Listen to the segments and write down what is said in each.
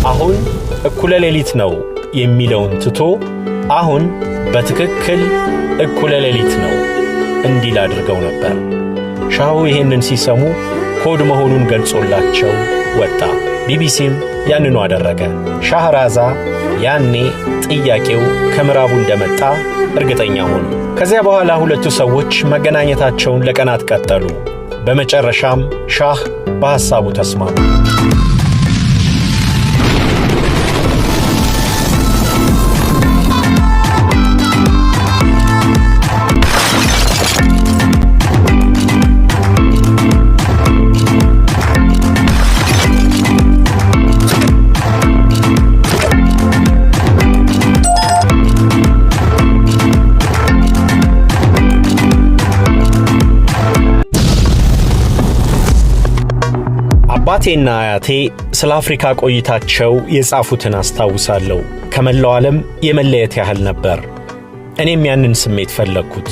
አሁን እኩለ ሌሊት ነው የሚለውን ትቶ አሁን በትክክል እኩለ ሌሊት ነው እንዲል አድርገው ነበር። ሻሁ ይህንን ሲሰሙ ኮድ መሆኑን ገልጾላቸው ወጣ። ቢቢሲም ያንኑ አደረገ። ሻህራዛ ያኔ ጥያቄው ከምዕራቡ እንደመጣ እርግጠኛ ሆኑ። ከዚያ በኋላ ሁለቱ ሰዎች መገናኘታቸውን ለቀናት ቀጠሉ። በመጨረሻም ሻህ በሐሳቡ ተስማሙ። አባቴና አያቴ ስለ አፍሪካ ቆይታቸው የጻፉትን አስታውሳለሁ። ከመላው ዓለም የመለየት ያህል ነበር። እኔም ያንን ስሜት ፈለግኩት።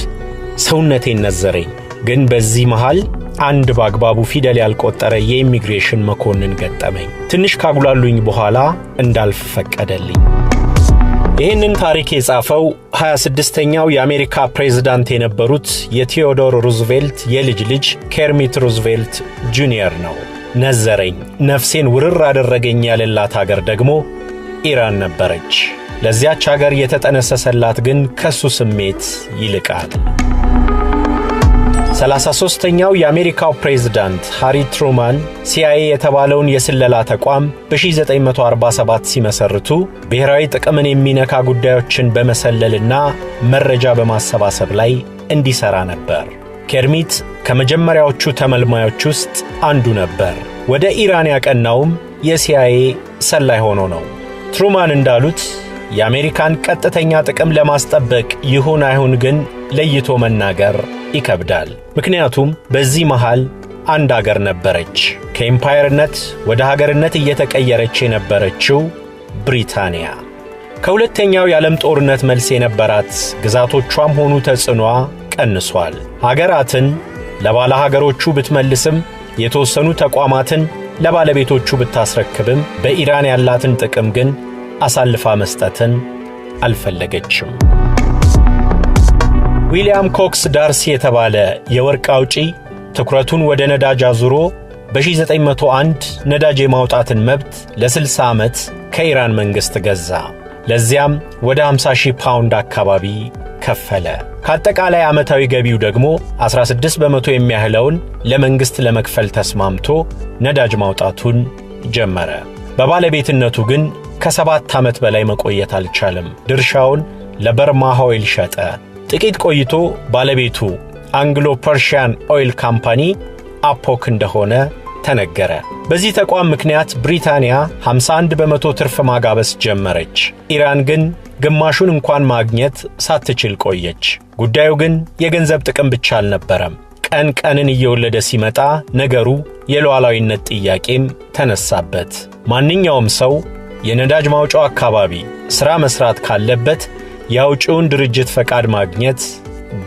ሰውነቴን ነዘረኝ። ግን በዚህ መሃል አንድ በአግባቡ ፊደል ያልቆጠረ የኢሚግሬሽን መኮንን ገጠመኝ። ትንሽ ካጉላሉኝ በኋላ እንዳልፍ ፈቀደልኝ። ይህንን ታሪክ የጻፈው 26ኛው የአሜሪካ ፕሬዝዳንት የነበሩት የቴዎዶር ሩዝቬልት የልጅ ልጅ ኬርሚት ሩዝቬልት ጁኒየር ነው። ነዘረኝ፣ ነፍሴን ውርር አደረገኝ ያለላት አገር ደግሞ ኢራን ነበረች። ለዚያች አገር የተጠነሰሰላት ግን ከሱ ስሜት ይልቃል። 33ኛው የአሜሪካው ፕሬዝዳንት ሃሪ ትሩማን ሲአይኤ የተባለውን የስለላ ተቋም በ1947 ሲመሰርቱ ብሔራዊ ጥቅምን የሚነካ ጉዳዮችን በመሰለልና መረጃ በማሰባሰብ ላይ እንዲሰራ ነበር። ኬርሚት ከመጀመሪያዎቹ ተመልማዮች ውስጥ አንዱ ነበር። ወደ ኢራን ያቀናውም የሲአይኤ ሰላይ ሆኖ ነው። ትሩማን እንዳሉት የአሜሪካን ቀጥተኛ ጥቅም ለማስጠበቅ ይሁን አይሁን ግን ለይቶ መናገር ይከብዳል። ምክንያቱም በዚህ መሃል አንድ አገር ነበረች፣ ከኤምፓየርነት ወደ ሀገርነት እየተቀየረች የነበረችው ብሪታንያ። ከሁለተኛው የዓለም ጦርነት መልስ የነበራት ግዛቶቿም ሆኑ ተጽዕኗ ቀንሷል። ሀገራትን ለባለ ሀገሮቹ ብትመልስም የተወሰኑ ተቋማትን ለባለቤቶቹ ብታስረክብም በኢራን ያላትን ጥቅም ግን አሳልፋ መስጠትን አልፈለገችም። ዊሊያም ኮክስ ዳርሲ የተባለ የወርቅ አውጪ ትኩረቱን ወደ ነዳጅ አዙሮ በ1901 ነዳጅ የማውጣትን መብት ለ60 ዓመት ከኢራን መንግሥት ገዛ። ለዚያም ወደ 50,000 ፓውንድ አካባቢ ከፈለ። ከአጠቃላይ ዓመታዊ ገቢው ደግሞ 16 በመቶ የሚያህለውን ለመንግሥት ለመክፈል ተስማምቶ ነዳጅ ማውጣቱን ጀመረ። በባለቤትነቱ ግን ከ7 ዓመት በላይ መቆየት አልቻለም። ድርሻውን ለበርማ ኦይል ሸጠ። ጥቂት ቆይቶ ባለቤቱ አንግሎ ፐርሺያን ኦይል ካምፓኒ አፖክ እንደሆነ ተነገረ። በዚህ ተቋም ምክንያት ብሪታንያ 51 በመቶ ትርፍ ማጋበስ ጀመረች። ኢራን ግን ግማሹን እንኳን ማግኘት ሳትችል ቆየች። ጉዳዩ ግን የገንዘብ ጥቅም ብቻ አልነበረም። ቀን ቀንን እየወለደ ሲመጣ ነገሩ የሉዓላዊነት ጥያቄም ተነሳበት። ማንኛውም ሰው የነዳጅ ማውጫው አካባቢ ሥራ መስራት ካለበት የአውጪውን ድርጅት ፈቃድ ማግኘት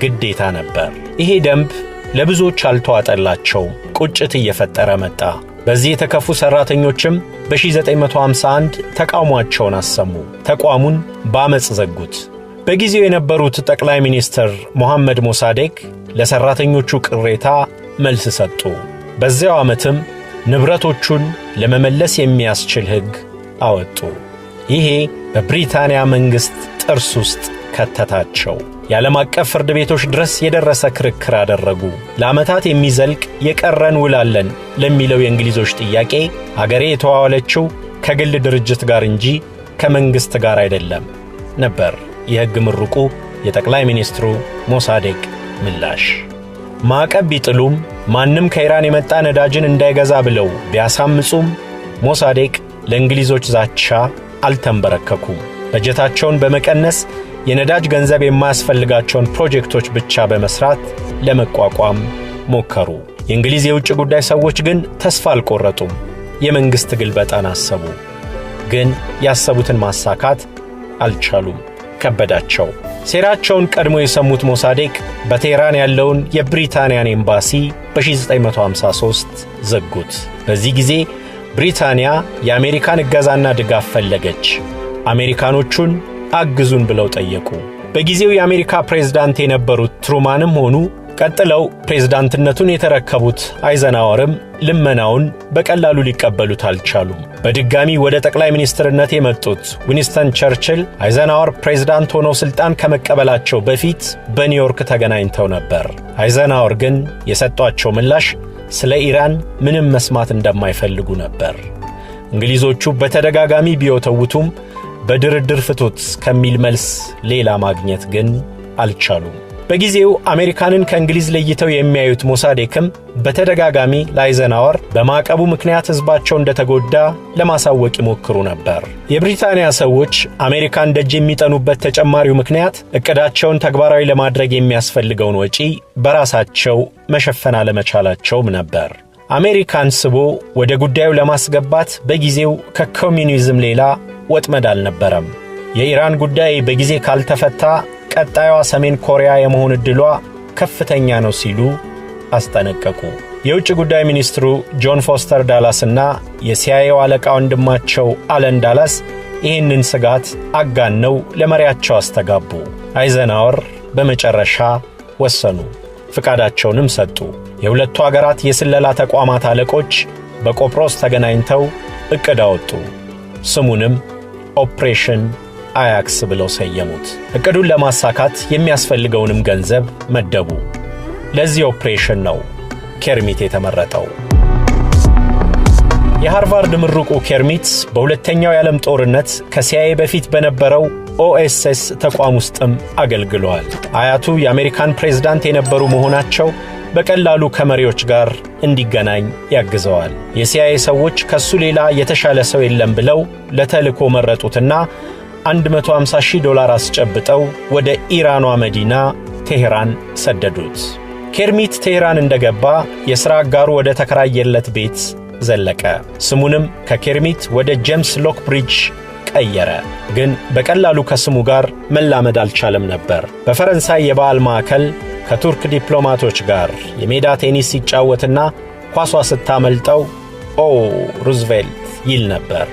ግዴታ ነበር። ይሄ ደንብ ለብዙዎች አልተዋጠላቸውም። ቁጭት እየፈጠረ መጣ። በዚህ የተከፉ ሠራተኞችም በ1951 ተቃውሟቸውን አሰሙ። ተቋሙን በአመፅ ዘጉት። በጊዜው የነበሩት ጠቅላይ ሚኒስትር ሞሐመድ ሞሳዴቅ ለሠራተኞቹ ቅሬታ መልስ ሰጡ። በዚያው ዓመትም ንብረቶቹን ለመመለስ የሚያስችል ሕግ አወጡ። ይሄ በብሪታንያ መንግሥት ጥርስ ውስጥ ከተታቸው። የዓለም አቀፍ ፍርድ ቤቶች ድረስ የደረሰ ክርክር አደረጉ። ለዓመታት የሚዘልቅ የቀረን ውላለን ለሚለው የእንግሊዞች ጥያቄ አገሬ የተዋዋለችው ከግል ድርጅት ጋር እንጂ ከመንግሥት ጋር አይደለም ነበር የሕግ ምሩቁ የጠቅላይ ሚኒስትሩ ሞሳዴቅ ምላሽ። ማዕቀብ ቢጥሉም ማንም ከኢራን የመጣ ነዳጅን እንዳይገዛ ብለው ቢያሳምጹም ሞሳዴቅ ለእንግሊዞች ዛቻ አልተንበረከኩም። በጀታቸውን በመቀነስ የነዳጅ ገንዘብ የማያስፈልጋቸውን ፕሮጀክቶች ብቻ በመስራት ለመቋቋም ሞከሩ። የእንግሊዝ የውጭ ጉዳይ ሰዎች ግን ተስፋ አልቆረጡም። የመንግሥት ግልበጣን አሰቡ። ግን ያሰቡትን ማሳካት አልቻሉም። ከበዳቸው። ሴራቸውን ቀድሞ የሰሙት ሞሳዴቅ በቴህራን ያለውን የብሪታንያን ኤምባሲ በ1953 ዘጉት። በዚህ ጊዜ ብሪታንያ የአሜሪካን እገዛና ድጋፍ ፈለገች። አሜሪካኖቹን አግዙን ብለው ጠየቁ። በጊዜው የአሜሪካ ፕሬዝዳንት የነበሩት ትሩማንም ሆኑ ቀጥለው ፕሬዝዳንትነቱን የተረከቡት አይዘናወርም ልመናውን በቀላሉ ሊቀበሉት አልቻሉም። በድጋሚ ወደ ጠቅላይ ሚኒስትርነት የመጡት ዊንስተን ቸርችል አይዘናወር ፕሬዝዳንት ሆነው ስልጣን ከመቀበላቸው በፊት በኒውዮርክ ተገናኝተው ነበር። አይዘናወር ግን የሰጧቸው ምላሽ ስለ ኢራን ምንም መስማት እንደማይፈልጉ ነበር። እንግሊዞቹ በተደጋጋሚ ቢወተውቱም በድርድር ፍቱት ከሚል መልስ ሌላ ማግኘት ግን አልቻሉም። በጊዜው አሜሪካንን ከእንግሊዝ ለይተው የሚያዩት ሞሳዴክም በተደጋጋሚ ለአይዘናወር በማዕቀቡ ምክንያት ሕዝባቸው እንደተጎዳ ለማሳወቅ ይሞክሩ ነበር። የብሪታንያ ሰዎች አሜሪካን ደጅ የሚጠኑበት ተጨማሪው ምክንያት ዕቅዳቸውን ተግባራዊ ለማድረግ የሚያስፈልገውን ወጪ በራሳቸው መሸፈን አለመቻላቸውም ነበር። አሜሪካን ስቦ ወደ ጉዳዩ ለማስገባት በጊዜው ከኮሚኒዝም ሌላ ወጥመድ አልነበረም። የኢራን ጉዳይ በጊዜ ካልተፈታ ቀጣዩዋ ሰሜን ኮሪያ የመሆን ዕድሏ ከፍተኛ ነው ሲሉ አስጠነቀቁ። የውጭ ጉዳይ ሚኒስትሩ ጆን ፎስተር ዳላስና የሲአይኤው አለቃ ወንድማቸው አለን ዳላስ ይህንን ስጋት አጋነው ለመሪያቸው አስተጋቡ። አይዘናወር በመጨረሻ ወሰኑ፣ ፍቃዳቸውንም ሰጡ። የሁለቱ አገራት የስለላ ተቋማት አለቆች በቆጵሮስ ተገናኝተው ዕቅድ አወጡ። ስሙንም ኦፕሬሽን አያክስ ብለው ሰየሙት። ዕቅዱን ለማሳካት የሚያስፈልገውንም ገንዘብ መደቡ። ለዚህ ኦፕሬሽን ነው ኬርሚት የተመረጠው። የሃርቫርድ ምሩቁ ኬርሚት በሁለተኛው የዓለም ጦርነት ከሲአይኤ በፊት በነበረው ኦኤስኤስ ተቋም ውስጥም አገልግሏል። አያቱ የአሜሪካን ፕሬዝዳንት የነበሩ መሆናቸው በቀላሉ ከመሪዎች ጋር እንዲገናኝ ያግዘዋል። የሲአይኤ ሰዎች ከሱ ሌላ የተሻለ ሰው የለም ብለው ለተልእኮ መረጡትና $150,000 አስጨብጠው ወደ ኢራኗ መዲና ቴሄራን ሰደዱት። ኬርሚት ቴሄራን እንደገባ የሥራ አጋሩ ወደ ተከራየለት ቤት ዘለቀ። ስሙንም ከኬርሚት ወደ ጄምስ ሎክብሪጅ ቀየረ። ግን በቀላሉ ከስሙ ጋር መላመድ አልቻለም ነበር። በፈረንሳይ የበዓል ማዕከል ከቱርክ ዲፕሎማቶች ጋር የሜዳ ቴኒስ ሲጫወትና ኳሷ ስታመልጠው ኦ ሩዝቬልት ይል ነበር።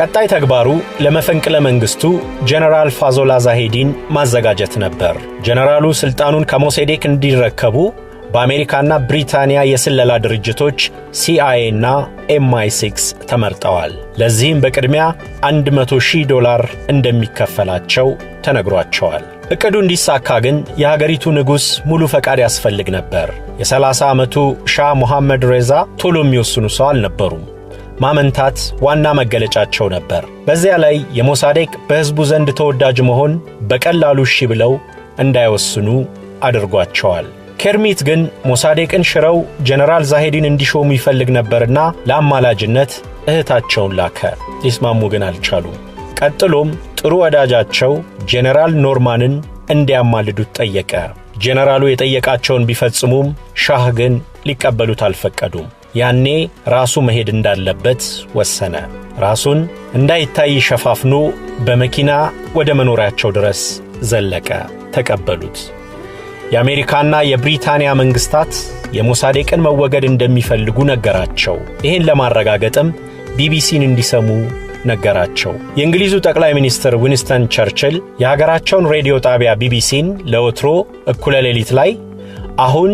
ቀጣይ ተግባሩ ለመፈንቅለ መንግስቱ ጀነራል ፋዞላ ዛሄዲን ማዘጋጀት ነበር። ጀነራሉ ስልጣኑን ከሞሳዴክ እንዲረከቡ በአሜሪካና ብሪታንያ የስለላ ድርጅቶች ሲአይኤ እና MI6 ተመርጠዋል። ለዚህም በቅድሚያ $100,000 እንደሚከፈላቸው ተነግሯቸዋል። ዕቅዱ እንዲሳካ ግን የሀገሪቱ ንጉሥ ሙሉ ፈቃድ ያስፈልግ ነበር። የ30 ዓመቱ ሻህ መሐመድ ሬዛ ቶሎ የሚወስኑ ሰው አልነበሩም። ማመንታት ዋና መገለጫቸው ነበር። በዚያ ላይ የሞሳዴክ በሕዝቡ ዘንድ ተወዳጅ መሆን በቀላሉ እሺ ብለው እንዳይወስኑ አድርጓቸዋል። ኬርሚት ግን ሞሳዴቅን ሽረው ጀነራል ዛሄዲን እንዲሾሙ ይፈልግ ነበርና ለአማላጅነት እህታቸውን ላከ። ሊስማሙ ግን አልቻሉም። ቀጥሎም ጥሩ ወዳጃቸው ጀነራል ኖርማንን እንዲያማልዱት ጠየቀ። ጀነራሉ የጠየቃቸውን ቢፈጽሙም ሻህ ግን ሊቀበሉት አልፈቀዱም። ያኔ ራሱ መሄድ እንዳለበት ወሰነ። ራሱን እንዳይታይ ሸፋፍኖ በመኪና ወደ መኖሪያቸው ድረስ ዘለቀ። ተቀበሉት። የአሜሪካና የብሪታንያ መንግስታት የሞሳዴቅን መወገድ እንደሚፈልጉ ነገራቸው። ይህን ለማረጋገጥም ቢቢሲን እንዲሰሙ ነገራቸው። የእንግሊዙ ጠቅላይ ሚኒስትር ዊንስተን ቸርችል የሀገራቸውን ሬዲዮ ጣቢያ ቢቢሲን ለወትሮ እኩለ ሌሊት ላይ አሁን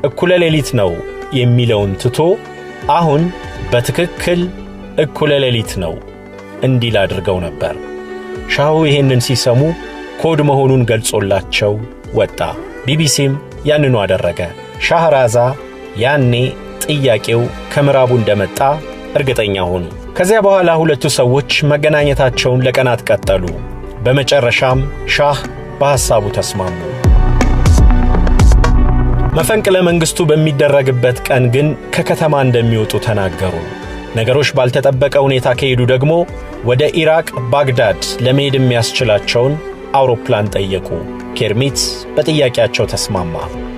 እኩለ ሌሊት ነው የሚለውን ትቶ አሁን በትክክል እኩለ ሌሊት ነው እንዲል አድርገው ነበር። ሻሁ ይህንን ሲሰሙ ኮድ መሆኑን ገልጾላቸው ወጣ። ቢቢሲም ያንኑ አደረገ። ሻህራዛ ያኔ ጥያቄው ከምዕራቡ እንደመጣ እርግጠኛ ሆኑ። ከዚያ በኋላ ሁለቱ ሰዎች መገናኘታቸውን ለቀናት ቀጠሉ። በመጨረሻም ሻህ በሐሳቡ ተስማሙ። መፈንቅለ መንግስቱ በሚደረግበት ቀን ግን ከከተማ እንደሚወጡ ተናገሩ። ነገሮች ባልተጠበቀ ሁኔታ ከሄዱ ደግሞ ወደ ኢራቅ ባግዳድ ለመሄድ የሚያስችላቸውን አውሮፕላን ጠየቁ። ኬርሚት በጥያቄያቸው ተስማማ።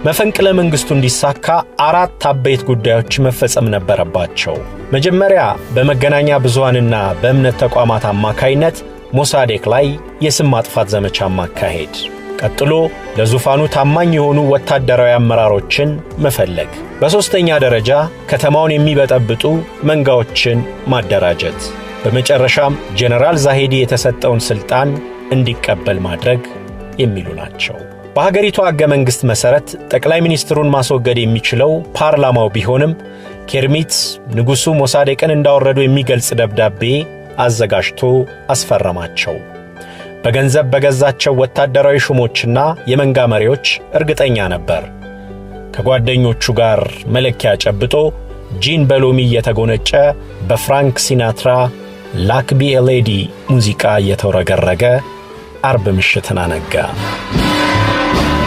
መፈንቅለ መንግስቱ እንዲሳካ 4 አበይት ጉዳዮች መፈጸም ነበረባቸው። መጀመሪያ በመገናኛ ብዙሃንና በእምነት ተቋማት አማካይነት ሞሳዴክ ላይ የስም ማጥፋት ዘመቻ ማካሄድ። ቀጥሎ ለዙፋኑ ታማኝ የሆኑ ወታደራዊ አመራሮችን መፈለግ። በሦስተኛ ደረጃ ከተማውን የሚበጠብጡ መንጋዎችን ማደራጀት። በመጨረሻም ጄኔራል ዛሄዲ የተሰጠውን ሥልጣን እንዲቀበል ማድረግ የሚሉ ናቸው። በሀገሪቱ ሕገ መንግሥት መሠረት ጠቅላይ ሚኒስትሩን ማስወገድ የሚችለው ፓርላማው ቢሆንም ኬርሚት ንጉሡ ሞሳዴቅን እንዳወረዱ የሚገልጽ ደብዳቤ አዘጋጅቶ አስፈረማቸው። በገንዘብ በገዛቸው ወታደራዊ ሹሞችና የመንጋ መሪዎች እርግጠኛ ነበር። ከጓደኞቹ ጋር መለኪያ ጨብጦ ጂን በሎሚ እየተጎነጨ በፍራንክ ሲናትራ ላክ ቢ ኤ ሌዲ ሙዚቃ እየተወረገረገ አርብ ምሽትን አነጋ።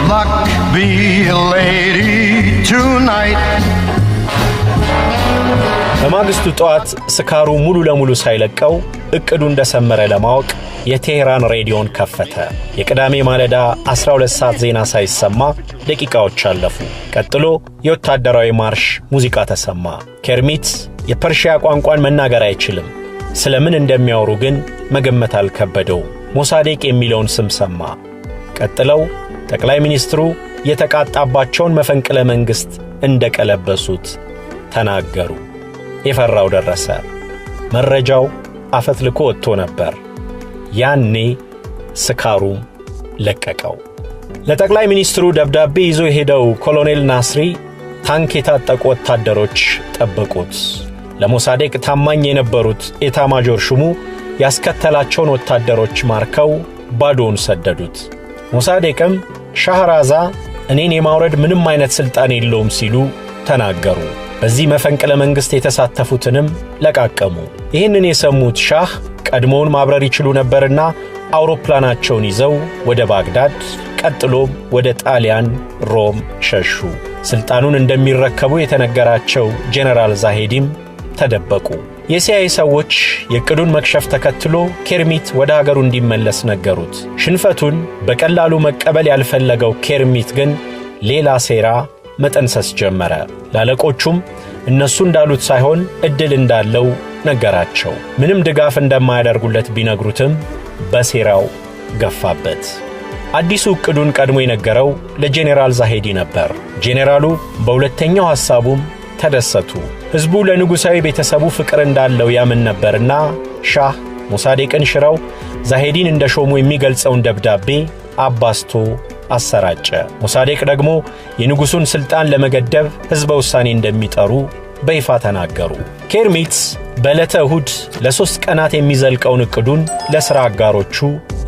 Luck be a lady tonight. በማግስቱ ጠዋት ስካሩ ሙሉ ለሙሉ ሳይለቀው እቅዱ እንደሰመረ ለማወቅ የቴሄራን ሬዲዮን ከፈተ። የቅዳሜ ማለዳ 12 ሰዓት ዜና ሳይሰማ ደቂቃዎች አለፉ። ቀጥሎ የወታደራዊ ማርሽ ሙዚቃ ተሰማ። ኬርሚት የፐርሺያ ቋንቋን መናገር አይችልም። ስለምን እንደሚያወሩ ግን መገመት አልከበደው። ሞሳዴቅ የሚለውን ስም ሰማ። ቀጥለው ጠቅላይ ሚኒስትሩ የተቃጣባቸውን መፈንቅለ መንግሥት እንደቀለበሱት ተናገሩ። የፈራው ደረሰ። መረጃው አፈትልኮ ወጥቶ ነበር። ያኔ ስካሩ ለቀቀው። ለጠቅላይ ሚኒስትሩ ደብዳቤ ይዞ የሄደው ኮሎኔል ናስሪ ታንክ የታጠቁ ወታደሮች ጠበቁት። ለሞሳዴቅ ታማኝ የነበሩት ኤታማዦር ሹሙ ያስከተላቸውን ወታደሮች ማርከው ባዶውን ሰደዱት። ሞሳዴቅም ሻህራዛ እኔን የማውረድ ምንም አይነት ሥልጣን የለውም ሲሉ ተናገሩ። በዚህ መፈንቅለ መንግሥት የተሳተፉትንም ለቃቀሙ። ይህንን የሰሙት ሻህ ቀድሞውን ማብረር ይችሉ ነበርና አውሮፕላናቸውን ይዘው ወደ ባግዳድ ቀጥሎም ወደ ጣሊያን ሮም ሸሹ። ሥልጣኑን እንደሚረከቡ የተነገራቸው ጄኔራል ዛሄዲም ተደበቁ። የሲአይኤ ሰዎች የዕቅዱን መክሸፍ ተከትሎ ኬርሚት ወደ ሀገሩ እንዲመለስ ነገሩት። ሽንፈቱን በቀላሉ መቀበል ያልፈለገው ኬርሚት ግን ሌላ ሴራ መጠንሰስ ጀመረ። ላለቆቹም እነሱ እንዳሉት ሳይሆን ዕድል እንዳለው ነገራቸው። ምንም ድጋፍ እንደማያደርጉለት ቢነግሩትም በሴራው ገፋበት። አዲሱ ዕቅዱን ቀድሞ የነገረው ለጄኔራል ዛሄዲ ነበር። ጄኔራሉ በሁለተኛው ሐሳቡም ተደሰቱ። ሕዝቡ ለንጉሣዊ ቤተሰቡ ፍቅር እንዳለው ያምን ነበርና ሻህ ሞሳዴቅን ሽረው ዛሄዲን እንደሾሙ የሚገልጸውን ደብዳቤ አባስቶ አሰራጨ። ሞሳዴቅ ደግሞ የንጉሡን ሥልጣን ለመገደብ ሕዝበ ውሳኔ እንደሚጠሩ በይፋ ተናገሩ። ኬርሚት በዕለተ እሁድ ለ3 ቀናት የሚዘልቀውን ዕቅዱን ለሥራ አጋሮቹ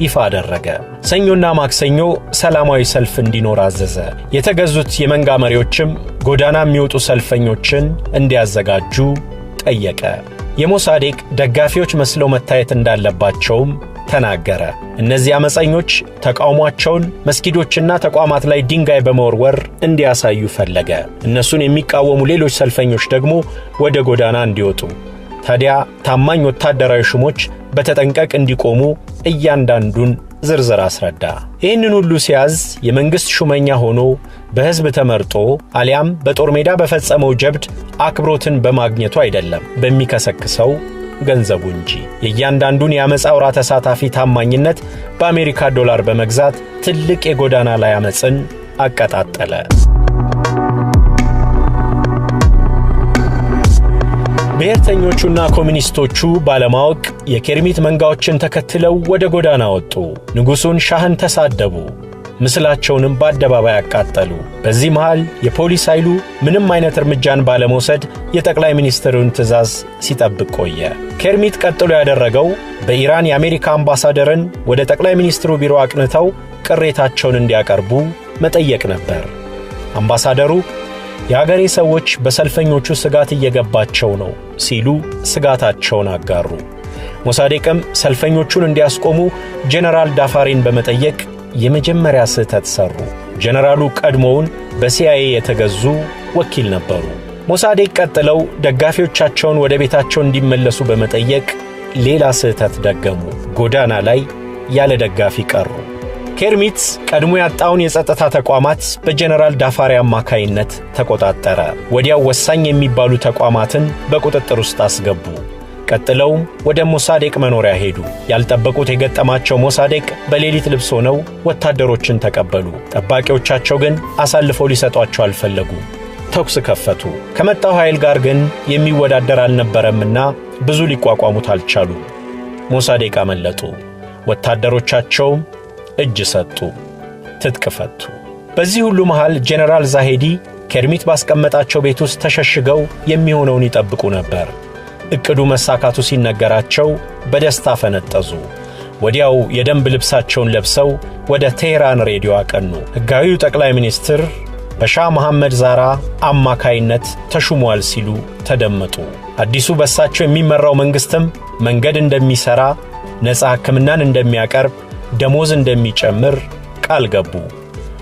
ይፋ አደረገ። ሰኞና ማክሰኞ ሰላማዊ ሰልፍ እንዲኖር አዘዘ። የተገዙት የመንጋ መሪዎችም ጎዳና የሚወጡ ሰልፈኞችን እንዲያዘጋጁ ጠየቀ። የሞሳዴቅ ደጋፊዎች መስለው መታየት እንዳለባቸውም ተናገረ። እነዚህ አመፀኞች ተቃውሟቸውን መስጊዶችና ተቋማት ላይ ድንጋይ በመወርወር እንዲያሳዩ ፈለገ። እነሱን የሚቃወሙ ሌሎች ሰልፈኞች ደግሞ ወደ ጎዳና እንዲወጡ። ታዲያ ታማኝ ወታደራዊ ሹሞች በተጠንቀቅ እንዲቆሙ እያንዳንዱን ዝርዝር አስረዳ። ይህንን ሁሉ ሲያዝ የመንግሥት ሹመኛ ሆኖ በሕዝብ ተመርጦ አሊያም በጦር ሜዳ በፈጸመው ጀብድ አክብሮትን በማግኘቱ አይደለም፣ በሚከሰክሰው ገንዘቡ እንጂ። የእያንዳንዱን የአመፃ አውራ ተሳታፊ ታማኝነት በአሜሪካ ዶላር በመግዛት ትልቅ የጎዳና ላይ አመፅን አቀጣጠለ። ብሔርተኞቹና ኮሚኒስቶቹ ባለማወቅ የኬርሚት መንጋዎችን ተከትለው ወደ ጎዳና ወጡ። ንጉሡን ሻህን ተሳደቡ። ምስላቸውንም በአደባባይ አቃጠሉ። በዚህ መሃል የፖሊስ ኃይሉ ምንም አይነት እርምጃን ባለመውሰድ የጠቅላይ ሚኒስትሩን ትዕዛዝ ሲጠብቅ ቆየ። ኬርሚት ቀጥሎ ያደረገው በኢራን የአሜሪካ አምባሳደርን ወደ ጠቅላይ ሚኒስትሩ ቢሮ አቅንተው ቅሬታቸውን እንዲያቀርቡ መጠየቅ ነበር። አምባሳደሩ የአገሬ ሰዎች በሰልፈኞቹ ስጋት እየገባቸው ነው ሲሉ ስጋታቸውን አጋሩ። ሞሳዴቅም ሰልፈኞቹን እንዲያስቆሙ ጄኔራል ዳፋሪን በመጠየቅ የመጀመሪያ ስህተት ሰሩ። ጄኔራሉ ቀድሞውን በሲአይኤ የተገዙ ወኪል ነበሩ። ሞሳዴቅ ቀጥለው ደጋፊዎቻቸውን ወደ ቤታቸው እንዲመለሱ በመጠየቅ ሌላ ስህተት ደገሙ። ጎዳና ላይ ያለ ደጋፊ ቀሩ። ኬርሚት ቀድሞ ያጣውን የጸጥታ ተቋማት በጄኔራል ዳፋሪ አማካይነት ተቆጣጠረ። ወዲያው ወሳኝ የሚባሉ ተቋማትን በቁጥጥር ውስጥ አስገቡ። ቀጥለው ወደ ሞሳዴቅ መኖሪያ ሄዱ። ያልጠበቁት የገጠማቸው ሞሳዴቅ በሌሊት ልብስ ሆነው ወታደሮችን ተቀበሉ። ጠባቂዎቻቸው ግን አሳልፈው ሊሰጧቸው አልፈለጉ። ተኩስ ከፈቱ። ከመጣው ኃይል ጋር ግን የሚወዳደር አልነበረምና ብዙ ሊቋቋሙት አልቻሉ። ሞሳዴቅ አመለጡ። ወታደሮቻቸው እጅ ሰጡ፣ ትጥቅ ፈቱ። በዚህ ሁሉ መሃል ጄኔራል ዛሄዲ ኬርሚት ባስቀመጣቸው ቤት ውስጥ ተሸሽገው የሚሆነውን ይጠብቁ ነበር። እቅዱ መሳካቱ ሲነገራቸው በደስታ ፈነጠዙ። ወዲያው የደንብ ልብሳቸውን ለብሰው ወደ ቴህራን ሬዲዮ አቀኑ። ሕጋዊው ጠቅላይ ሚኒስትር በሻህ መሐመድ ዛራ አማካይነት ተሹሟል ሲሉ ተደመጡ። አዲሱ በሳቸው የሚመራው መንግሥትም መንገድ እንደሚሠራ፣ ነፃ ሕክምናን እንደሚያቀርብ፣ ደሞዝ እንደሚጨምር ቃል ገቡ።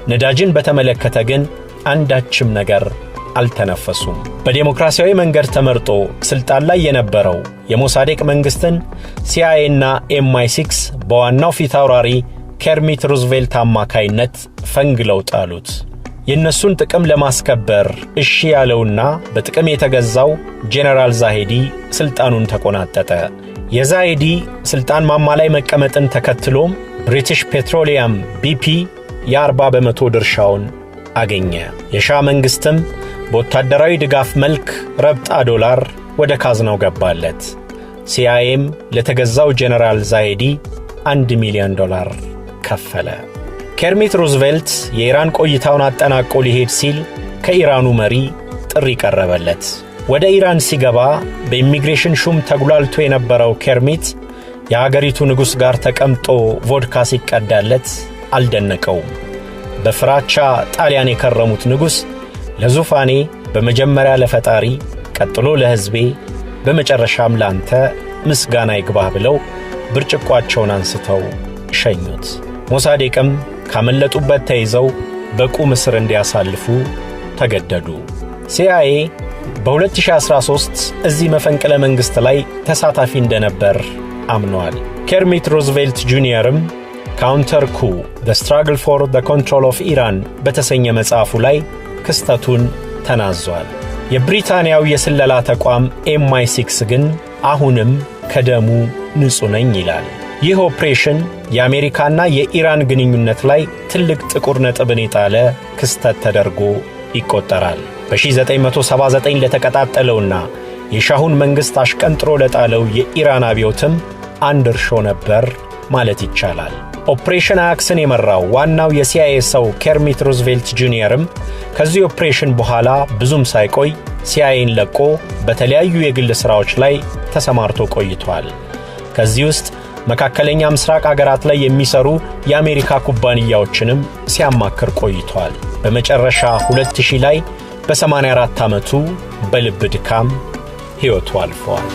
ነዳጅን በተመለከተ ግን አንዳችም ነገር አልተነፈሱም። በዴሞክራሲያዊ መንገድ ተመርጦ ስልጣን ላይ የነበረው የሞሳዴቅ መንግስትን CIA እና MI6 በዋናው ፊት አውራሪ ኬርሚት ሩዝቬልት አማካይነት ፈንግለው ጣሉት። የነሱን ጥቅም ለማስከበር እሺ ያለውና በጥቅም የተገዛው ጄኔራል ዛሄዲ ስልጣኑን ተቆናጠጠ። የዛሄዲ ስልጣን ማማ ላይ መቀመጥን ተከትሎም ብሪቲሽ ፔትሮሊየም BP የ40 በመቶ ድርሻውን አገኘ። የሻህ መንግስትም በወታደራዊ ድጋፍ መልክ ረብጣ ዶላር ወደ ካዝናው ገባለት። CIAም ለተገዛው ጄኔራል ዛሄዲ $1 ሚሊዮን ከፈለ። ኬርሚት ሩዝቬልት የኢራን ቆይታውን አጠናቆ ሊሄድ ሲል ከኢራኑ መሪ ጥሪ ቀረበለት። ወደ ኢራን ሲገባ በኢሚግሬሽን ሹም ተጉላልቶ የነበረው ኬርሚት የሀገሪቱ ንጉሥ ጋር ተቀምጦ ቮድካ ሲቀዳለት አልደነቀውም። በፍራቻ ጣሊያን የከረሙት ንጉሥ ለዙፋኔ በመጀመሪያ ለፈጣሪ፣ ቀጥሎ ለሕዝቤ፣ በመጨረሻም ላንተ ምስጋና ይግባህ ብለው ብርጭቋቸውን አንስተው ሸኙት። ሞሳዴቅም ካመለጡበት ተይዘው በቁም እስር እንዲያሳልፉ ተገደዱ። CIA በ2013 እዚህ መፈንቅለ መንግሥት ላይ ተሳታፊ እንደነበር አምኗል። ኬርሚት ሩዝቬልት ጁኒየርም ካውንተር ኩ The Struggle for the Control of Iran በተሰኘ መጽሐፉ ላይ ክስተቱን ተናዟል። የብሪታንያው የስለላ ተቋም MI6 ግን አሁንም ከደሙ ንጹሕ ነኝ ይላል። ይህ ኦፕሬሽን የአሜሪካና የኢራን ግንኙነት ላይ ትልቅ ጥቁር ነጥብን የጣለ ክስተት ተደርጎ ይቆጠራል። በ1979 ለተቀጣጠለውና የሻሁን መንግሥት አሽቀንጥሮ ለጣለው የኢራን አብዮትም አንድ እርሾ ነበር ማለት ይቻላል። ኦፕሬሽን አያክስን የመራው ዋናው የሲአይኤ ሰው ኬርሚት ሩዝቬልት ጁኒየርም ከዚህ ኦፕሬሽን በኋላ ብዙም ሳይቆይ ሲአይኤን ለቆ በተለያዩ የግል ሥራዎች ላይ ተሰማርቶ ቆይቷል። ከዚህ ውስጥ መካከለኛ ምስራቅ አገራት ላይ የሚሰሩ የአሜሪካ ኩባንያዎችንም ሲያማክር ቆይቷል። በመጨረሻ 2000 ላይ በ84 ዓመቱ በልብ ድካም ሕይወቱ አልፏል።